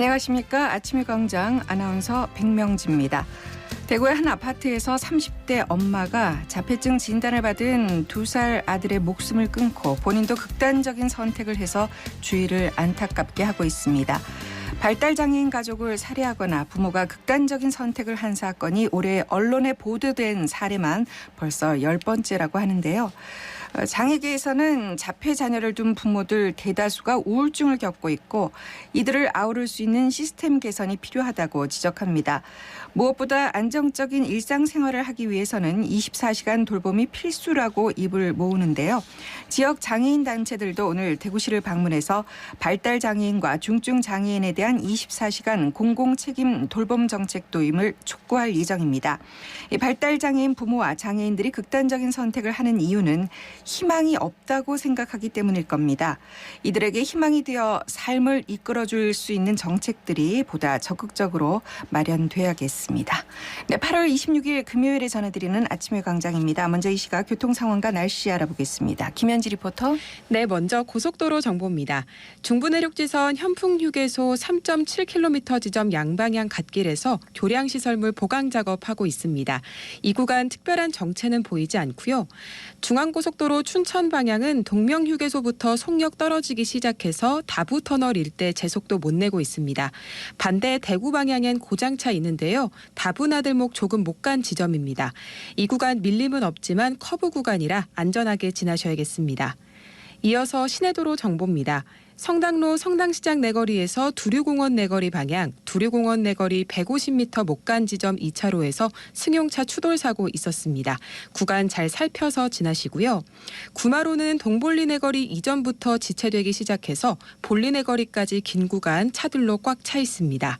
안녕하십니까. 아침의 광장 아나운서 백명지입니다. 대구의 한 아파트에서 30대 엄마가 자폐증 진단을 받은 2살 아들의 목숨을 끊고 본인도 극단적인 선택을 해서 주위를 안타깝게 하고 있습니다. 발달장애인 가족을 살해하거나 부모가 극단적인 선택을 한 사건이 올해 언론에 보도된 사례만 벌써 10번째라고 하는데요. 장애계에서는 자폐 자녀를 둔 부모들 대다수가 우울증을 겪고 있고 이들을 아우를 수 있는 시스템 개선이 필요하다고 지적합니다. 무엇보다 안정적인 일상생활을 하기 위해서는 24시간 돌봄이 필수라고 입을 모으는데요. 지역 장애인 단체들도 오늘 대구시를 방문해서 발달장애인과 중증장애인에 대한 24시간 공공책임 돌봄 정책 도입을 촉구할 예정입니다. 발달장애인 부모와 장애인들이 극단적인 선택을 하는 이유는 희망이 없다고 생각하기 때문일 겁니다. 이들에게 희망이 되어 삶을 이끌어줄 수 있는 정책들이 보다 적극적으로 마련돼야겠습니다. 네, 8월 26일 금요일에 전해드리는 아침의 광장입니다. 먼저 이 시각 교통 상황과 날씨 알아보겠습니다. 김현지 리포터. 네, 먼저 고속도로 정보입니다. 중부내륙지선 현풍휴게소 3.7km 지점 양방향 갓길에서 교량시설물 보강 작업하고 있습니다. 이 구간 특별한 정체는 보이지 않고요. 중앙고속도로 춘천 방향은 동명휴게소부터 속력 떨어지기 시작해서 다부터널 일대 제속도 못 내고 있습니다. 반대 대구 방향엔 고장차 있는데요. 다부나들목 조금 못 간 지점입니다. 이 구간 밀림은 없지만 커브 구간이라 안전하게 지나셔야겠습니다. 이어서 시내도로 정보입니다. 성당로 성당시장 내거리에서 두류공원 내거리 방향, 두류공원 내거리 150m 못 간 지점 2차로에서 승용차 추돌 사고 있었습니다. 구간 잘 살펴서 지나시고요. 구마로는 동볼리 내거리 이전부터 지체되기 시작해서 볼리 내거리까지 긴 구간 차들로 꽉 차 있습니다.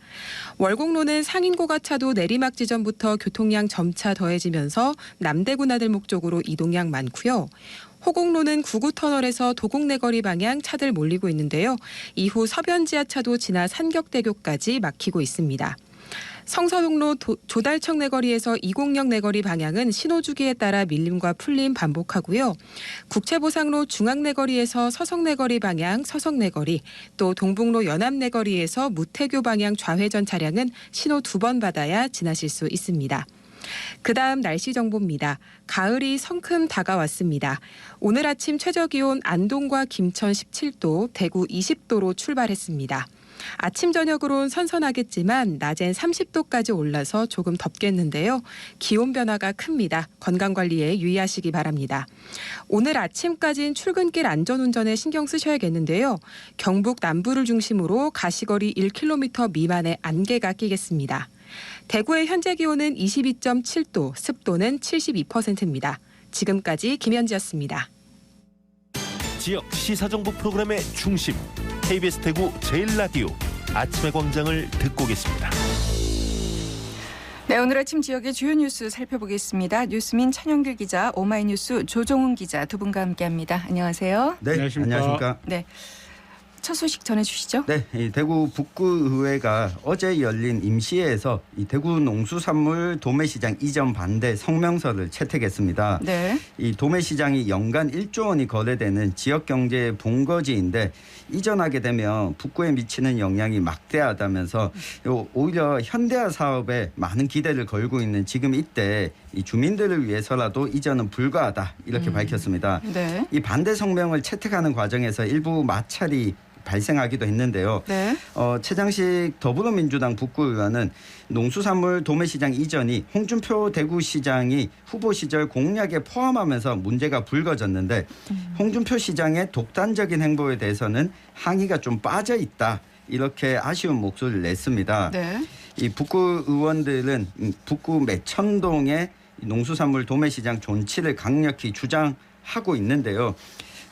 월곡로는 상인고가차도 내리막 지점부터 교통량 점차 더해지면서 남대구 나들목 쪽으로 이동량 많고요. 호곡로는 구구터널에서 도곡내거리 방향 차들 몰리고 있는데요. 이후 서변지하차도 지나 산격대교까지 막히고 있습니다. 성서동로 조달청 내거리에서 이곡역 내거리 방향은 신호주기에 따라 밀림과 풀림 반복하고요. 국채보상로 중앙내거리에서 서성내거리 방향 서성내거리, 또 동북로 연암내거리에서 무태교 방향 좌회전 차량은 신호 2번 받아야 지나실 수 있습니다. 그다음 날씨 정보입니다. 가을이 성큼 다가왔습니다. 오늘 아침 최저기온 안동과 김천 17도, 대구 20도로 출발했습니다. 아침 저녁으론 선선하겠지만 낮엔 30도까지 올라서 조금 덥겠는데요. 기온 변화가 큽니다. 건강관리에 유의하시기 바랍니다. 오늘 아침까지는 출근길 안전운전에 신경 쓰셔야겠는데요. 경북 남부를 중심으로 가시거리 1km 미만의 안개가 끼겠습니다. 대구의 현재 기온은 22.7도, 습도는 72%입니다. 지금까지 김현지였습니다. 지역 시사정보 프로그램의 중심, KBS 대구 제1라디오 아침의 광장을 듣고 계십니다. 네, 오늘 아침 지역의 주요 뉴스 살펴보겠습니다. 뉴스민 천영길 기자, 오마이뉴스 조종훈 기자 두 분과 함께합니다. 안녕하세요. 네, 안녕하십니까. 네. 첫 소식 전해주시죠. 네, 이 대구 북구의회가 어제 열린 임시회에서 이 대구 농수산물 도매시장 이전 반대 성명서를 채택했습니다. 네. 이 도매시장이 연간 1조 원이 거래되는 지역 경제의 본거지인데 이전하게 되면 북구에 미치는 영향이 막대하다면서 오히려 현대화 사업에 많은 기대를 걸고 있는 지금 이때 이 주민들을 위해서라도 이전은 불가하다 이렇게 밝혔습니다. 네. 이 반대 성명을 채택하는 과정에서 일부 마찰이 발생하기도 했는데요. 네. 최장식 더불어민주당 북구의원은 농수산물 도매시장 이전이 홍준표 대구시장이 후보 시절 공약에 포함하면서 문제가 불거졌는데 홍준표 시장의 독단적인 행보에 대해서는 항의가 좀 빠져 있다. 이렇게 아쉬운 목소리를 냈습니다. 네. 이 북구 의원들은 북구 매천동의 농수산물 도매시장 존치를 강력히 주장하고 있는데요.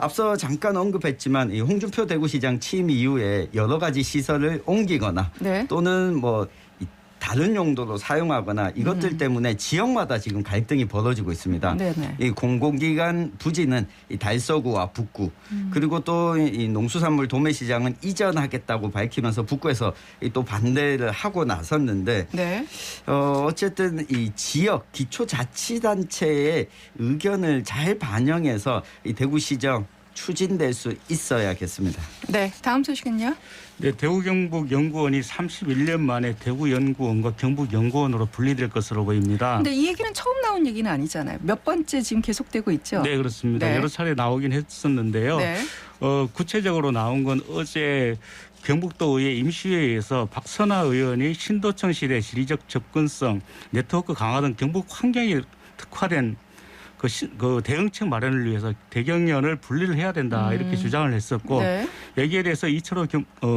앞서 잠깐 언급했지만 이 홍준표 대구시장 취임 이후에 여러 가지 시설을 옮기거나 네. 또는 뭐 다른 용도로 사용하거나 이것들 때문에 지역마다 지금 갈등이 벌어지고 있습니다. 네네. 이 공공기관 부지는 이 달서구와 북구 그리고 또 이 농수산물 도매시장은 이전하겠다고 밝히면서 북구에서 또 반대를 하고 나섰는데 네. 어쨌든 이 지역 기초자치단체의 의견을 잘 반영해서 이 대구시정 추진될 수 있어야겠습니다. 네, 다음 소식은요. 네, 대구 경북 연구원이 31년 만에 대구 연구원과 경북 연구원으로 분리될 것으로 보입니다. 근데 이 얘기는 처음 나온 얘기는 아니잖아요. 몇 번째 지금 계속되고 있죠. 네, 그렇습니다. 네. 여러 차례 나오긴 했었는데요. 네. 구체적으로 나온 건 어제 경북도의회 임시회의에서 박선화 의원이 신도청 시대 지리적 접근성, 네트워크 강화 등 경북 환경에 특화된 그 대응책 마련을 위해서 대경련을 분리를 해야 된다 이렇게 주장을 했었고 네. 여기에 대해서 이철호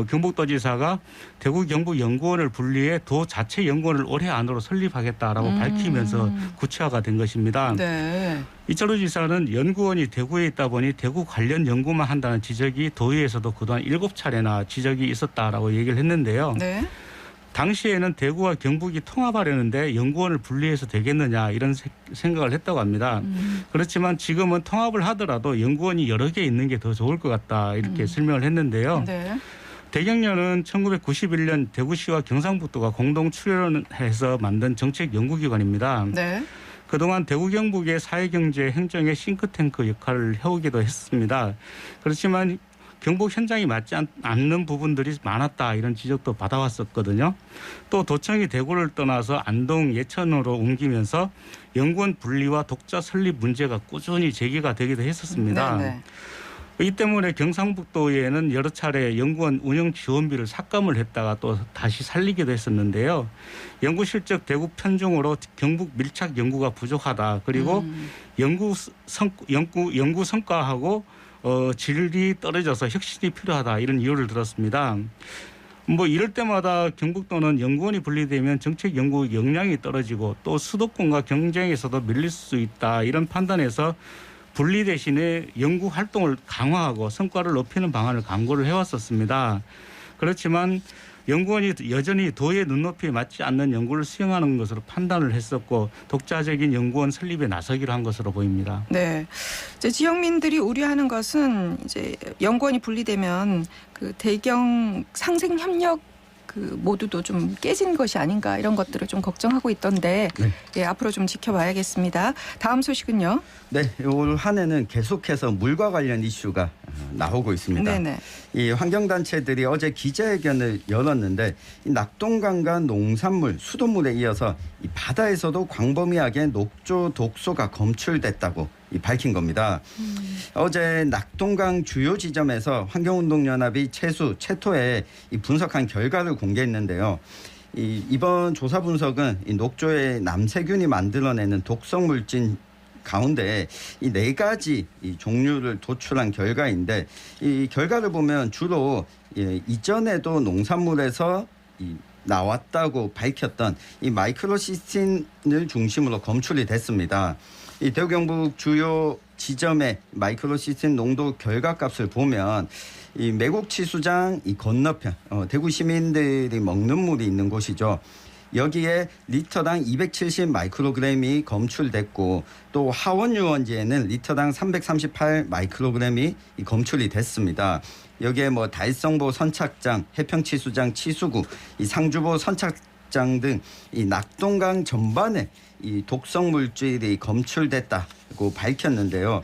경북도지사가 대구 경북연구원을 분리해 도 자체 연구원을 올해 안으로 설립하겠다라고 밝히면서 구체화가 된 것입니다. 네. 이철호 지사는 연구원이 대구에 있다 보니 대구 관련 연구만 한다는 지적이 도의회에서도 그동안 7차례나 지적이 있었다라고 얘기를 했는데요. 네. 당시에는 대구와 경북이 통합하려는데 연구원을 분리해서 되겠느냐 이런 생각을 했다고 합니다. 그렇지만 지금은 통합을 하더라도 연구원이 여러 개 있는 게 더 좋을 것 같다 이렇게 설명을 했는데요. 네. 대경련은 1991년 대구시와 경상북도가 공동 출연해서 만든 정책 연구기관입니다. 네. 그동안 대구 경북의 사회경제 행정의 싱크탱크 역할을 해오기도 했습니다. 그렇지만 경북 현장이 맞지 않는 부분들이 많았다 이런 지적도 받아왔었거든요. 또 도청이 대구를 떠나서 안동, 예천으로 옮기면서 연구원 분리와 독자 설립 문제가 꾸준히 제기가 되기도 했었습니다. 네. 이 때문에 경상북도에는 여러 차례 연구원 운영 지원비를 삭감을 했다가 또 다시 살리기도 했었는데요. 연구 실적 대구 편중으로 경북 밀착 연구가 부족하다. 그리고 연구 성과하고 질이 떨어져서 혁신이 필요하다 이런 이유를 들었습니다. 뭐 이럴 때마다 경북도는 연구원이 분리되면 정책 연구 역량이 떨어지고 또 수도권과 경쟁에서도 밀릴 수 있다 이런 판단에서 분리 대신에 연구 활동을 강화하고 성과를 높이는 방안을 강구를 해왔었습니다. 그렇지만 연구원이 여전히 도의 눈높이에 맞지 않는 연구를 수행하는 것으로 판단을 했었고 독자적인 연구원 설립에 나서기로 한 것으로 보입니다. 네. 이제 지역민들이 우려하는 것은 이제 연구원이 분리되면 그 대경 상생 협력 그 모두도 좀 깨진 것이 아닌가 이런 것들을 좀 걱정하고 있던데 네. 예, 앞으로 좀 지켜봐야겠습니다. 다음 소식은요. 네, 올 한 해는 계속해서 물과 관련 이슈가 나오고 있습니다. 네네. 이 환경단체들이 어제 기자회견을 열었는데 이 낙동강과 농산물, 수돗물에 이어서 이 바다에서도 광범위하게 녹조 독소가 검출됐다고 밝힌 겁니다. 어제 낙동강 주요 지점에서 환경운동연합이 최초에 이 분석한 결과를 공개했는데요. 이번 조사 분석은 이 녹조의 남세균이 만들어내는 독성 물질 가운데 이 4가지 이 종류를 도출한 결과인데 이 결과를 보면 주로 이전에도 농산물에서 나왔다고 밝혔던 이 마이크로시스틴을 중심으로 검출이 됐습니다. 이 대구 경북 주요 지점의 마이크로시스틴 농도 결과값을 보면 이 매곡치수장 이 건너편 대구 시민들이 먹는 물이 있는 곳이죠. 여기에 리터당 270 마이크로그램이 검출됐고 또 하원 유원지에는 리터당 338 마이크로그램이 검출이 됐습니다. 여기에 뭐 달성보 선착장, 해평치수장, 치수구, 이 상주보 선착장 등 이 낙동강 전반에 이 독성 물질이 검출됐다고 밝혔는데요.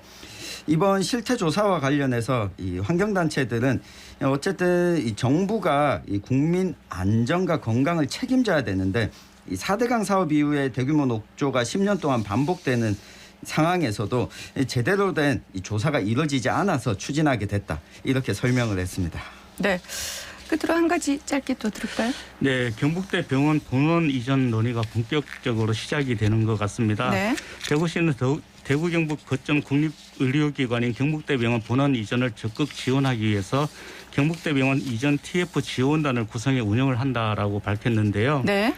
이번 실태 조사와 관련해서 이 환경단체들은 어쨌든 이 정부가 이 국민 안전과 건강을 책임져야 되는데 이 4대강 사업 이후에 대규모 녹조가 10년 동안 반복되는 상황에서도 제대로 된 이 조사가 이루어지지 않아서 추진하게 됐다. 이렇게 설명을 했습니다. 네. 끝으로 한 가지 짧게 또 들을까요? 네, 경북대 병원 본원 이전 논의가 본격적으로 시작이 되는 것 같습니다. 네. 대구시는 대구 경북 거점 국립의료기관인 경북대병원 본원 이전을 적극 지원하기 위해서 경북대병원 이전 TF 지원단을 구성해 운영을 한다라고 밝혔는데요. 네.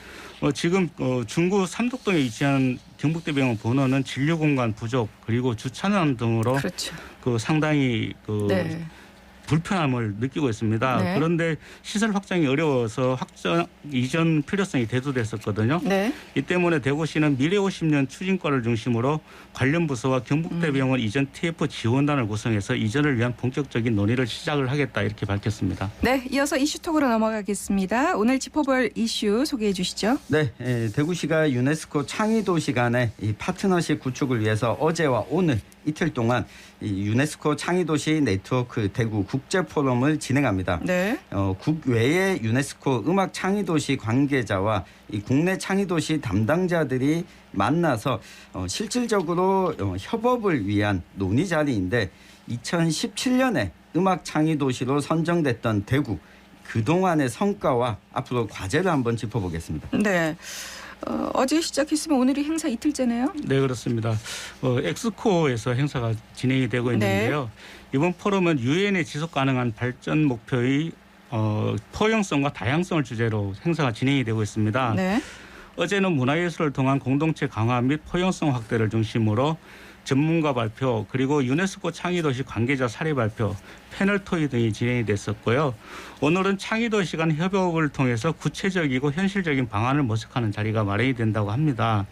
지금 중구 삼덕동에 위치한 경북대병원 본원은 진료 공간 부족 그리고 주차장 등으로 그렇죠. 상당히 네. 불편함을 느끼고 있습니다. 네. 그런데 시설 확장이 어려워서 확장 이전 필요성이 대두됐었거든요. 네. 이 때문에 대구시는 미래 50년 추진과를 중심으로 관련 부서와 경북대병원 이전 TF 지원단을 구성해서 이전을 위한 본격적인 논의를 시작을 하겠다 이렇게 밝혔습니다. 네, 이어서 이슈톡으로 넘어가겠습니다. 오늘 짚어볼 이슈 소개해 주시죠. 네, 대구시가 유네스코 창의도시 간의 이 파트너십 구축을 위해서 어제와 오늘 이틀 동안 이 유네스코 창의도시 네트워크 대구 국제포럼을 진행합니다. 네. 국외의 유네스코 음악 창의도시 관계자와 이 국내 창의도시 담당자들이 만나서 실질적으로 협업을 위한 논의 자리인데 2017년에 음악 창의도시로 선정됐던 대구 그동안의 성과와 앞으로 과제를 한번 짚어보겠습니다. 네. 어제 시작했으면 오늘이 행사 이틀째네요. 네, 그렇습니다. 엑스코에서 행사가 진행이 되고 있는데요. 이번 포럼은 유엔의 지속 가능한 발전 목표의 포용성과 다양성을 주제로 행사가 진행이 되고 있습니다. 네. 어제는 문화예술을 통한 공동체 강화 및 포용성 확대를 중심으로 전문가 발표 그리고 유네스코 창의도시 관계자 사례 발표, 패널 토의 등이 진행이 됐었고요. 오늘은 창의도시 간 협업을 통해서 구체적이고 현실적인 방안을 모색하는 자리가 마련이 된다고 합니다.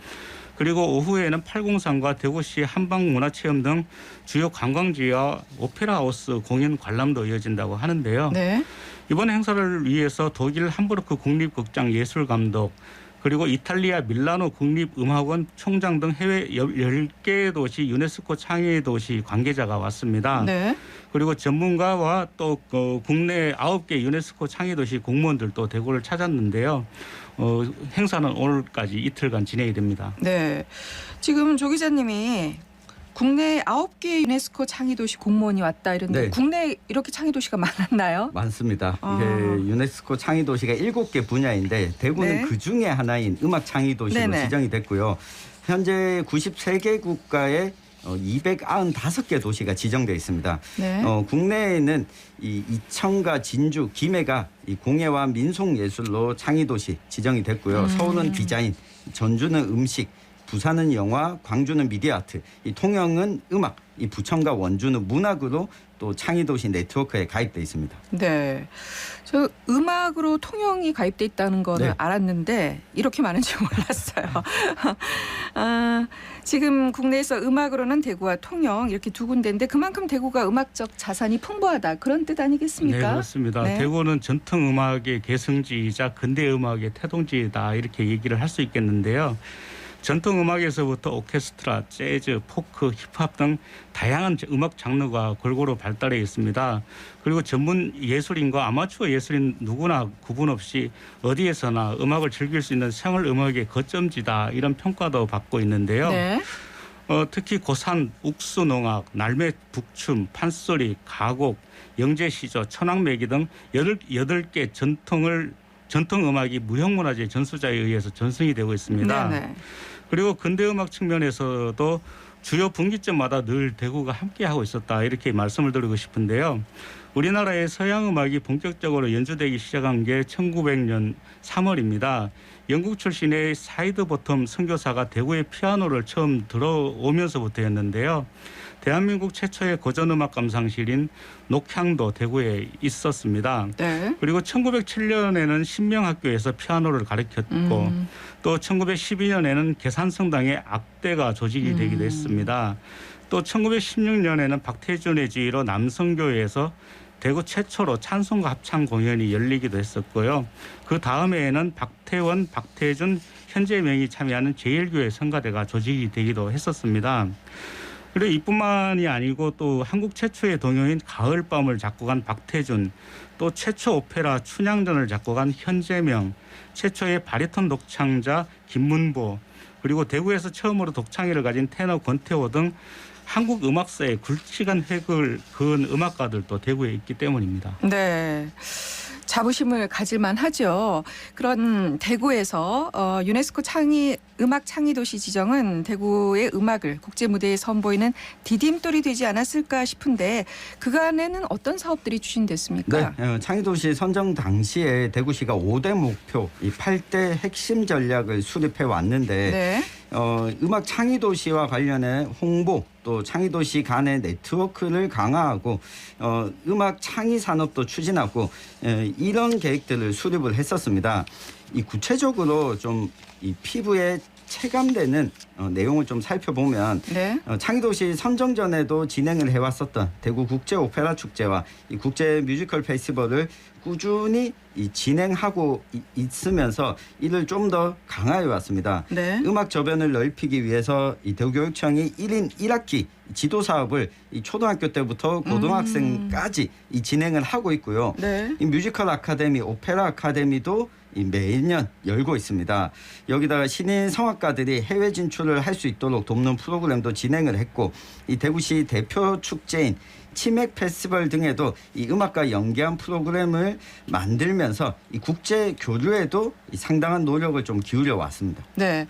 그리고 오후에는 803과 대구시 한방문화체험 등 주요 관광지와 오페라하우스 공연 관람도 이어진다고 하는데요. 네. 이번 행사를 위해서 독일 함부르크 국립극장 예술감독 그리고 이탈리아 밀라노 국립음악원 총장 등 해외 10개 도시 유네스코 창의도시 관계자가 왔습니다. 네. 그리고 전문가와 또 국내 9개 유네스코 창의도시 공무원들도 대구를 찾았는데요. 행사는 오늘까지 이틀간 진행이 됩니다. 네. 지금 조 기자님이 국내 9개 유네스코 창의도시 공무원이 왔다 이런데 네. 국내에 이렇게 창의도시가 많았나요? 많습니다. 이게 유네스코 창의도시가 7개 분야인데 대구는 네. 그중에 하나인 음악 창의도시로 네네. 지정이 됐고요. 현재 93개 국가에 295개 도시가 지정되어 있습니다. 네. 국내에는 이 이천과 진주, 김해가 이 공예와 민속예술로 창의도시 지정이 됐고요. 서울은 디자인, 전주는 음식, 부산은 영화, 광주는 미디어 아트, 이 통영은 음악, 이 부천과 원주는 문학으로 또 창의도시 네트워크에 가입돼 있습니다. 네. 저 음악으로 통영이 가입돼 있다는 거는 네. 알았는데 이렇게 많은지 몰랐어요. 지금 국내에서 음악으로는 대구와 통영 이렇게 두 군데인데 그만큼 대구가 음악적 자산이 풍부하다 그런 뜻 아니겠습니까? 네, 그렇습니다. 네. 대구는 전통 음악의 계승지이자 근대 음악의 태동지이다 이렇게 얘기를 할 수 있겠는데요. 전통 음악에서부터 오케스트라, 재즈, 포크, 힙합 등 다양한 음악 장르가 골고루 발달해 있습니다. 그리고 전문 예술인과 아마추어 예술인 누구나 구분 없이 어디에서나 음악을 즐길 수 있는 생활 음악의 거점지다 이런 평가도 받고 있는데요. 네. 특히 고산, 욱수농악, 날매 북춤, 판소리, 가곡, 영재시조, 천왕매기 등 8개 전통 음악이 무형문화재 전수자에 의해서 전승이 되고 있습니다. 네네. 그리고 근대음악 측면에서도 주요 분기점마다 늘 대구가 함께하고 있었다 이렇게 말씀을 드리고 싶은데요. 우리나라의 서양음악이 본격적으로 연주되기 시작한 게 1900년 3월입니다. 영국 출신의 사이드 보텀 선교사가 대구에 피아노를 처음 들어오면서부터였는데요. 대한민국 최초의 고전음악 감상실인 녹향도 대구에 있었습니다. 네. 그리고 1907년에는 신명학교에서 피아노를 가르쳤고 또 1912년에는 계산성당에 악대가 조직이 되기도 했습니다. 또 1916년에는 박태준의 지휘로 남성교회에서 대구 최초로 찬송가 합창 공연이 열리기도 했었고요. 그 다음해에는 박태원, 박태준, 현재명이 참여하는 제1교회 성가대가 조직이 되기도 했었습니다. 그리고 이뿐만이 아니고 또 한국 최초의 동요인 가을밤을 작곡한 박태준, 또 최초 오페라 춘향전을 작곡한 현재명, 최초의 바리톤 독창자 김문보, 그리고 대구에서 처음으로 독창회를 가진 테너 권태호 등 한국 음악사의 굵직한 획을 그은 음악가들도 대구에 있기 때문입니다. 네. 자부심을 가질만 하죠. 그런 대구에서 유네스코 음악 창의도시 지정은 대구의 음악을 국제 무대에 선보이는 디딤돌이 되지 않았을까 싶은데 그간에는 어떤 사업들이 추진됐습니까? 네, 창의도시 선정 당시에 대구시가 5대 목표, 이 8대 핵심 전략을 수립해 왔는데 네. 음악 창의도시와 관련해 홍보 또 창의도시 간의 네트워크를 강화하고 음악 창의 산업도 추진하고 이런 계획들을 수립을 했었습니다. 이 구체적으로 좀 이 피부에 체감되는 내용을 좀 살펴보면 네. 창의도시 선정 전에도 진행을 해왔었던 대구 국제 오페라 축제와 이 국제 뮤지컬 페스티벌을 꾸준히 진행하고 있으면서 이를 좀 더 강화해 왔습니다. 네. 음악 저변을 넓히기 위해서 이 대구교육청이 1인 1학기 지도 사업을 이 초등학교 때부터 고등학생까지 이 진행을 하고 있고요. 네. 이 뮤지컬 아카데미, 오페라 아카데미도 매년 열고 있습니다. 여기다가 신인 성악가들이 해외 진출을 할 수 있도록 돕는 프로그램도 진행을 했고, 이 대구시 대표 축제인 치맥 페스티벌 등에도 이 음악과 연계한 프로그램을 만들면서 이 국제 교류에도 이 상당한 노력을 좀 기울여 왔습니다. 네.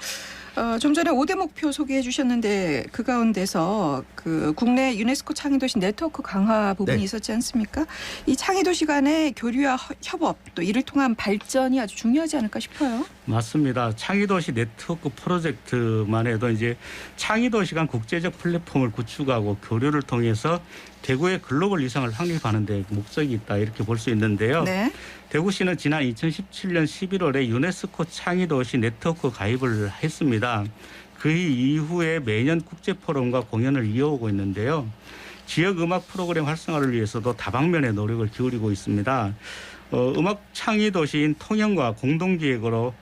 좀 전에 5대 목표 소개해 주셨는데 그 가운데서 그 국내 유네스코 창의도시 네트워크 강화 부분이 네. 있었지 않습니까? 이 창의도시 간의 교류와 협업 또 이를 통한 발전이 아주 중요하지 않을까 싶어요. 맞습니다. 창의도시 네트워크 프로젝트만 해도 이제 창의도시 간 국제적 플랫폼을 구축하고 교류를 통해서 대구의 글로벌 위상을 확립하는 데 목적이 있다 이렇게 볼 수 있는데요. 네. 대구시는 지난 2017년 11월에 유네스코 창의도시 네트워크 가입을 했습니다. 그 이후에 매년 국제포럼과 공연을 이어오고 있는데요. 지역 음악 프로그램 활성화를 위해서도 다방면의 노력을 기울이고 있습니다. 음악 창의도시인 통영과 공동기획으로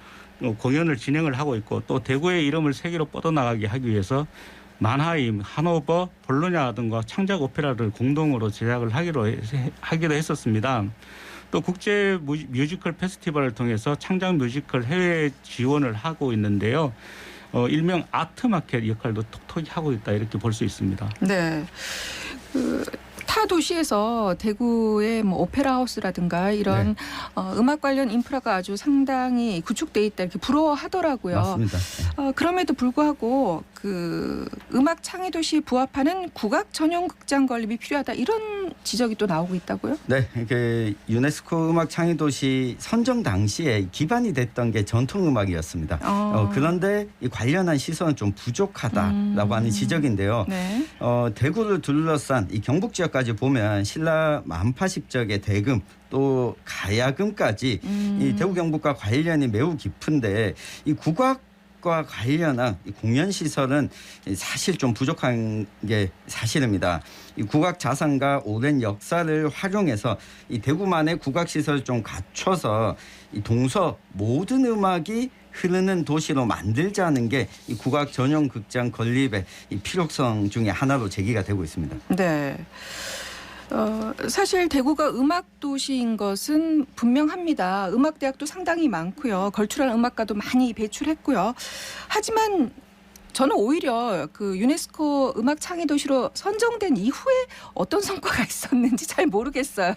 공연을 진행을 하고 있고, 또 대구의 이름을 세계로 뻗어나가게 하기 위해서 만하임, 하노버, 볼로냐 등과 창작 오페라를 공동으로 제작을 하기도 했었습니다. 또 국제 뮤지컬 페스티벌을 통해서 창작 뮤지컬 해외 지원을 하고 있는데요. 일명 아트마켓 역할도 톡톡히 하고 있다 이렇게 볼 수 있습니다. 네. 타 도시에서 대구의 뭐 오페라 하우스라든가 이런 네. 음악 관련 인프라가 아주 상당히 구축돼 있다 이렇게 부러워하더라고요. 맞습니다. 그럼에도 불구하고 그 음악 창의도시에 부합하는 국악 전용 극장 건립이 필요하다 이런 지적이 또 나오고 있다고요? 네, 이게 유네스코 음악 창의도시 선정 당시에 기반이 됐던 게 전통 음악이었습니다. 그런데 이 관련한 시설은 좀 부족하다라고 하는 지적인데요. 네. 대구를 둘러싼 이 경북 지역까지 보면 신라 만파십적의 대금 또 가야금까지 이 대구 경북과 관련이 매우 깊은데 이 국악과 관련한 이 공연 시설은 사실 좀 부족한 게 사실입니다. 이 국악 자산과 오랜 역사를 활용해서 이 대구만의 국악 시설을 좀 갖춰서 이 동서 모든 음악이 흐르는 도시로 만들자는 게 이 국악 전용 극장 건립의 이 필요성 중에 하나로 제기가 되고 있습니다. 네. 사실 대구가 음악 도시인 것은 분명합니다. 음악대학도 상당히 많고요. 걸출한 음악가도 많이 배출했고요. 하지만 저는 오히려 그 유네스코 음악 창의 도시로 선정된 이후에 어떤 성과가 있었는지 잘 모르겠어요.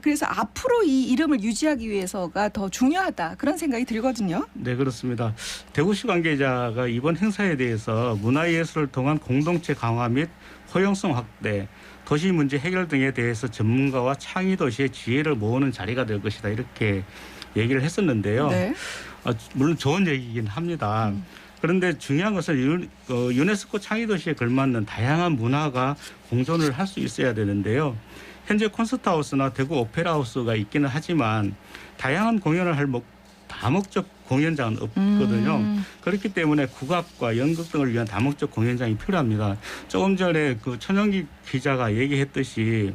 그래서 앞으로 이 이름을 유지하기 위해서가 더 중요하다 그런 생각이 들거든요. 네, 그렇습니다. 대구시 관계자가 이번 행사에 대해서 문화예술을 통한 공동체 강화 및 포용성 확대, 도시 문제 해결 등에 대해서 전문가와 창의도시의 지혜를 모으는 자리가 될 것이다 이렇게 얘기를 했었는데요. 네. 물론 좋은 얘기이긴 합니다. 그런데 중요한 것은 유네스코 창의도시에 걸맞는 다양한 문화가 공존을 할 수 있어야 되는데요. 현재 콘서트하우스나 대구 오페라하우스가 있기는 하지만 다양한 공연을 할 다목적 공연장은 없거든요. 그렇기 때문에 국악과 연극 등을 위한 다목적 공연장이 필요합니다. 조금 전에 그 천영기 기자가 얘기했듯이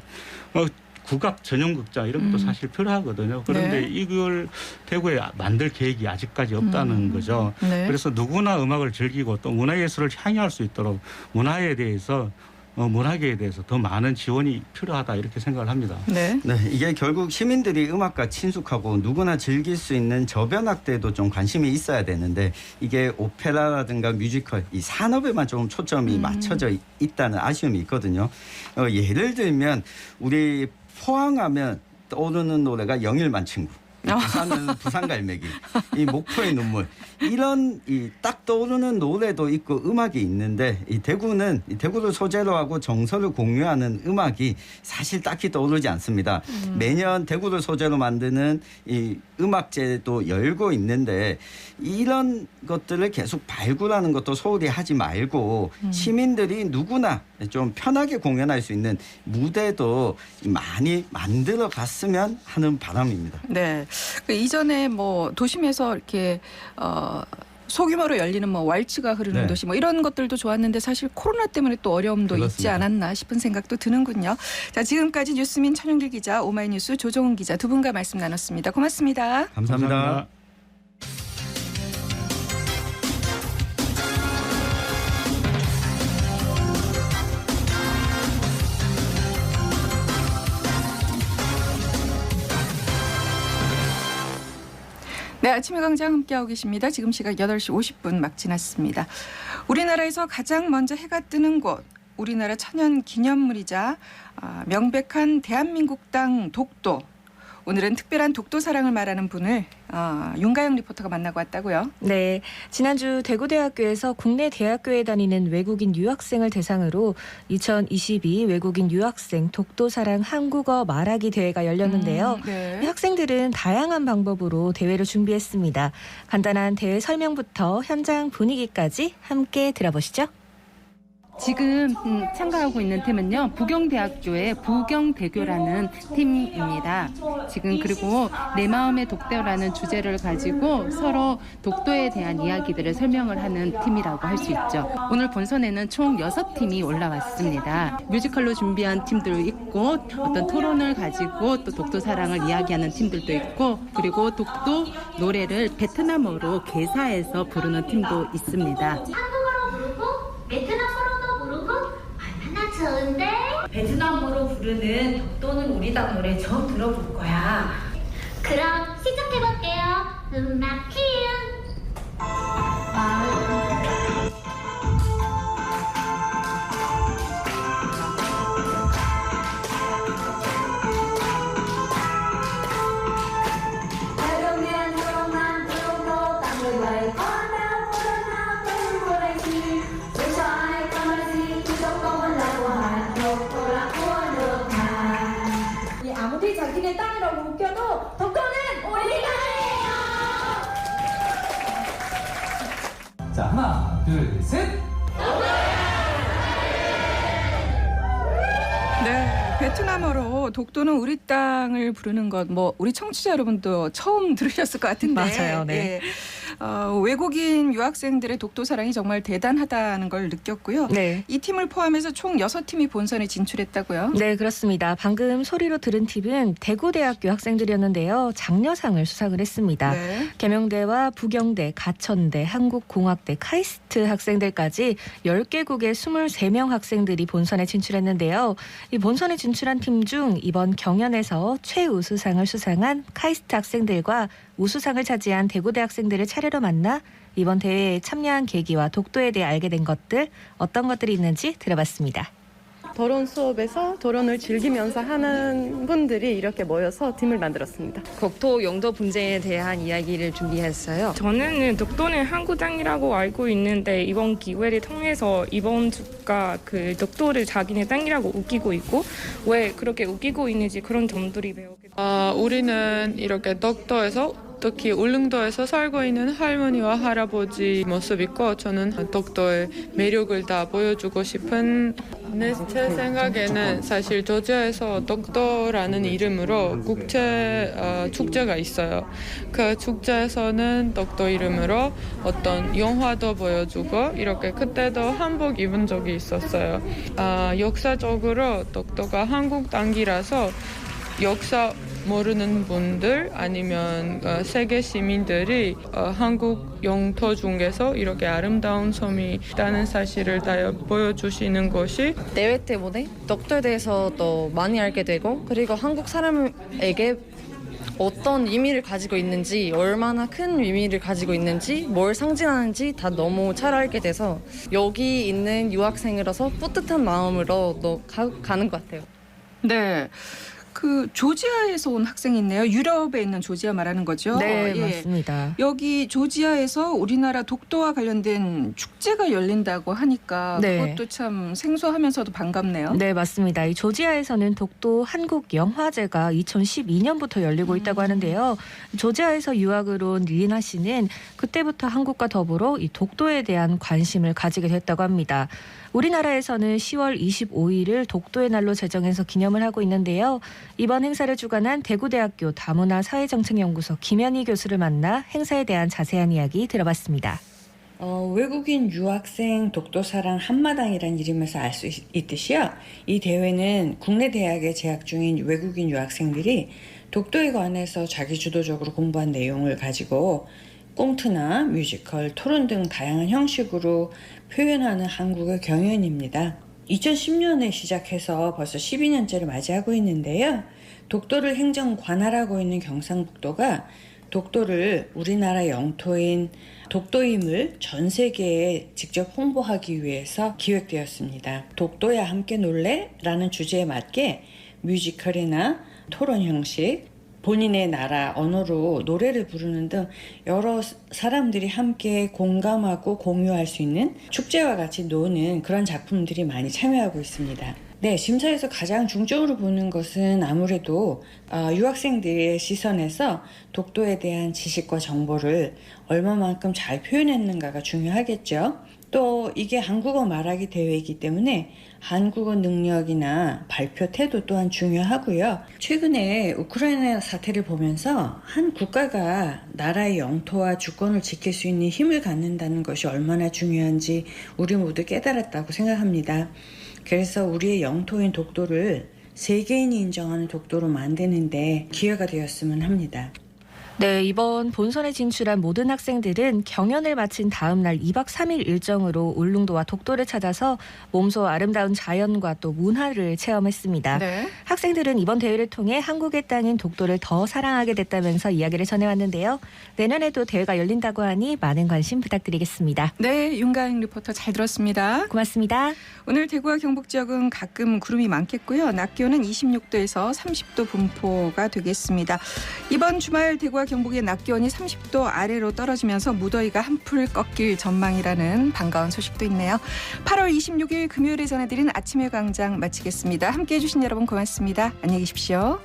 국악 전용 극장 이런 것도 사실 필요하거든요. 그런데 네. 이걸 대구에 만들 계획이 아직까지 없다는 거죠. 네. 그래서 누구나 음악을 즐기고 또 문화예술을 향유할 수 있도록 문화에 대해서 문화계에 대해서 더 많은 지원이 필요하다 이렇게 생각을 합니다. 네. 네, 이게 결국 시민들이 음악과 친숙하고 누구나 즐길 수 있는 저변학대에도 좀 관심이 있어야 되는데 이게 오페라라든가 뮤지컬 이 산업에만 좀 초점이 맞춰져 있다는 아쉬움이 있거든요. 예를 들면 우리 포항하면 떠오르는 노래가 영일만 친구. 부산은 부산갈매기, 이 목포의 눈물 이런 이 딱 떠오르는 노래도 있고 음악이 있는데 이 대구는 이 대구를 소재로 하고 정서를 공유하는 음악이 사실 딱히 떠오르지 않습니다. 매년 대구를 소재로 만드는 이 음악제도 열고 있는데 이런 것들을 계속 발굴하는 것도 소홀히 하지 말고 시민들이 누구나 좀 편하게 공연할 수 있는 무대도 많이 만들어 갔으면 하는 바람입니다. 네. 그 이전에 뭐 도심에서 이렇게 소규모로 열리는 뭐 왈츠가 흐르는 네. 도시 뭐 이런 것들도 좋았는데 사실 코로나 때문에 또 어려움도 있지 그렇습니다. 않았나 싶은 생각도 드는군요. 자, 지금까지 뉴스민 천윤길 기자, 오마이뉴스 조정훈 기자 두 분과 말씀 나눴습니다. 고맙습니다. 감사합니다. 네, 아침의 광장 함께하고 계십니다. 지금 시각 8시 50분 막 지났습니다. 우리나라에서 가장 먼저 해가 뜨는 곳, 우리나라 천연 기념물이자 명백한 대한민국 땅 독도. 오늘은 특별한 독도 사랑을 말하는 분을 윤가영 리포터가 만나고 왔다고요. 네, 지난주 대구대학교에서 국내 대학교에 다니는 외국인 유학생을 대상으로 2022 외국인 유학생 독도사랑 한국어 말하기 대회가 열렸는데요. 네. 이 학생들은 다양한 방법으로 대회를 준비했습니다. 간단한 대회 설명부터 현장 분위기까지 함께 들어보시죠. 지금 참가하고 있는 팀은요, 부경대학교의 부경대교라는 팀입니다. 지금 그리고 내 마음의 독도라는 주제를 가지고 서로 독도에 대한 이야기들을 설명을 하는 팀이라고 할 수 있죠. 오늘 본선에는 총 6팀이 올라왔습니다. 뮤지컬로 준비한 팀도 있고 어떤 토론을 가지고 또 독도 사랑을 이야기하는 팀들도 있고 그리고 독도 노래를 베트남어로 개사해서 부르는 팀도 있습니다. 한국어로 부르고 베트남어로도 부르고 얼마나 좋은데? 베트남어로 부르는 독도는 우리 땅 노래 처음 들어볼 거야. 그럼 시작해볼게요. 음악 큐. 아무리 자기네 땅이라고 웃겨도 독도는 우리 땅이에요. 자, 하나, 둘, 셋. 네, 베트남어로 독도는 우리 땅을 부르는 것, 뭐 우리 청취자 여러분도 처음 들으셨을 것 같은데, 맞아요, 네. 예. 외국인 유학생들의 독도 사랑이 정말 대단하다는 걸 느꼈고요. 네. 이 팀을 포함해서 총 6팀이 본선에 진출했다고요? 네, 그렇습니다. 방금 소리로 들은 팀은 대구대학교 학생들이었는데요. 장려상을 수상을 했습니다. 네. 계명대와 부경대, 가천대, 한국공학대, 카이스트 학생들까지 10개국의 23명 학생들이 본선에 진출했는데요. 이 본선에 진출한 팀 중 이번 경연에서 최우수상을 수상한 카이스트 학생들과 우수상을 차지한 대구대 학생들을 차례로 만나 이번 대회에 참여한 계기와 독도에 대해 알게 된 것들, 어떤 것들이 있는지 들어봤습니다. 토론 수업에서 토론을 즐기면서 하는 분들이 이렇게 모여서 팀을 만들었습니다. 국토 용도 분쟁에 대한 이야기를 준비했어요. 저는 독도는 한국 땅이라고 알고 있는데 이번 기회를 통해서 이번 주가 그 독도를 자기네 땅이라고 웃기고 있고 왜 그렇게 웃기고 있는지 그런 점들이 배우게 돼요. 우리는 이렇게 독도에서 특히 울릉도에서 살고 있는 할머니와 할아버지 모습 있고 저는 독도의 매력을 다 보여주고 싶은 제 생각에는 사실 조지아에서 독도라는 이름으로 국제 축제가 있어요. 그 축제에서는 독도 이름으로 어떤 영화도 보여주고 이렇게 그때도 한복 입은 적이 있었어요. 역사적으로 독도가 한국 땅이라서 역사 모르는 분들 아니면 세계 시민들이 한국 영토 중에서 이렇게 아름다운 섬이 있다는 사실을 다 보여주시는 것이 대회 때문에 독도에 대해서 더 많이 알게 되고 그리고 한국 사람에게 어떤 의미를 가지고 있는지 얼마나 큰 의미를 가지고 있는지 뭘 상징하는지 다 너무 잘 알게 돼서 여기 있는 유학생으로서 뿌듯한 마음으로 가는 것 같아요. 네. 그 조지아에서 온 학생이 있네요. 유럽에 있는 조지아 말하는 거죠? 네, 예. 맞습니다. 여기 조지아에서 우리나라 독도와 관련된 축제가 열린다고 하니까 네. 그것도 참 생소하면서도 반갑네요. 네, 맞습니다. 이 조지아에서는 독도 한국 영화제가 2012년부터 열리고 있다고 하는데요. 조지아에서 유학을 온 리나 씨는 그때부터 한국과 더불어 이 독도에 대한 관심을 가지게 됐다고 합니다. 우리나라에서는 10월 25일을 독도의 날로 제정해서 기념을 하고 있는데요. 이번 행사를 주관한 대구대학교 다문화 사회정책연구소 김현희 교수를 만나 행사에 대한 자세한 이야기 들어봤습니다. 외국인 유학생 독도사랑 한마당이라는 이름에서 알 수 있듯이요. 이 대회는 국내 대학에 재학 중인 외국인 유학생들이 독도에 관해서 자기주도적으로 공부한 내용을 가지고 꽁트나 뮤지컬, 토론 등 다양한 형식으로 표현하는 한국의 경연입니다. 2010년에 시작해서 벌써 12년째를 맞이하고 있는데요. 독도를 행정 관할하고 있는 경상북도가 독도를 우리나라 영토인 독도임을 전 세계에 직접 홍보하기 위해서 기획되었습니다. 독도야 함께 놀래? 라는 주제에 맞게 뮤지컬이나 토론 형식, 본인의 나라 언어로 노래를 부르는 등 여러 사람들이 함께 공감하고 공유할 수 있는 축제와 같이 노는 그런 작품들이 많이 참여하고 있습니다. 네, 심사에서 가장 중점으로 보는 것은 아무래도 유학생들의 시선에서 독도에 대한 지식과 정보를 얼마만큼 잘 표현했는가가 중요하겠죠. 또 이게 한국어 말하기 대회이기 때문에 한국어 능력이나 발표 태도 또한 중요하고요. 최근에 우크라이나 사태를 보면서 한 국가가 나라의 영토와 주권을 지킬 수 있는 힘을 갖는다는 것이 얼마나 중요한지 우리 모두 깨달았다고 생각합니다. 그래서 우리의 영토인 독도를 세계인이 인정하는 독도로 만드는데 기회가 되었으면 합니다. 네, 이번 본선에 진출한 모든 학생들은 경연을 마친 다음 날 2박 3일 일정으로 울릉도와 독도를 찾아서 몸소 아름다운 자연과 또 문화를 체험했습니다. 네. 학생들은 이번 대회를 통해 한국의 땅인 독도를 더 사랑하게 됐다면서 이야기를 전해왔는데요. 내년에도 대회가 열린다고 하니 많은 관심 부탁드리겠습니다. 네, 윤가영 리포터 잘 들었습니다. 고맙습니다. 오늘 대구와 경북 지역은 가끔 구름이 많겠고요. 낮 기온은 26도에서 30도 분포가 되겠습니다. 이번 주말 대구와 경북의 낮 기온이 30도 아래로 떨어지면서 무더위가 한풀 꺾일 전망이라는 반가운 소식도 있네요. 8월 26일 금요일에 전해드린 아침의 광장 마치겠습니다. 함께해 주신 여러분 고맙습니다. 안녕히 계십시오.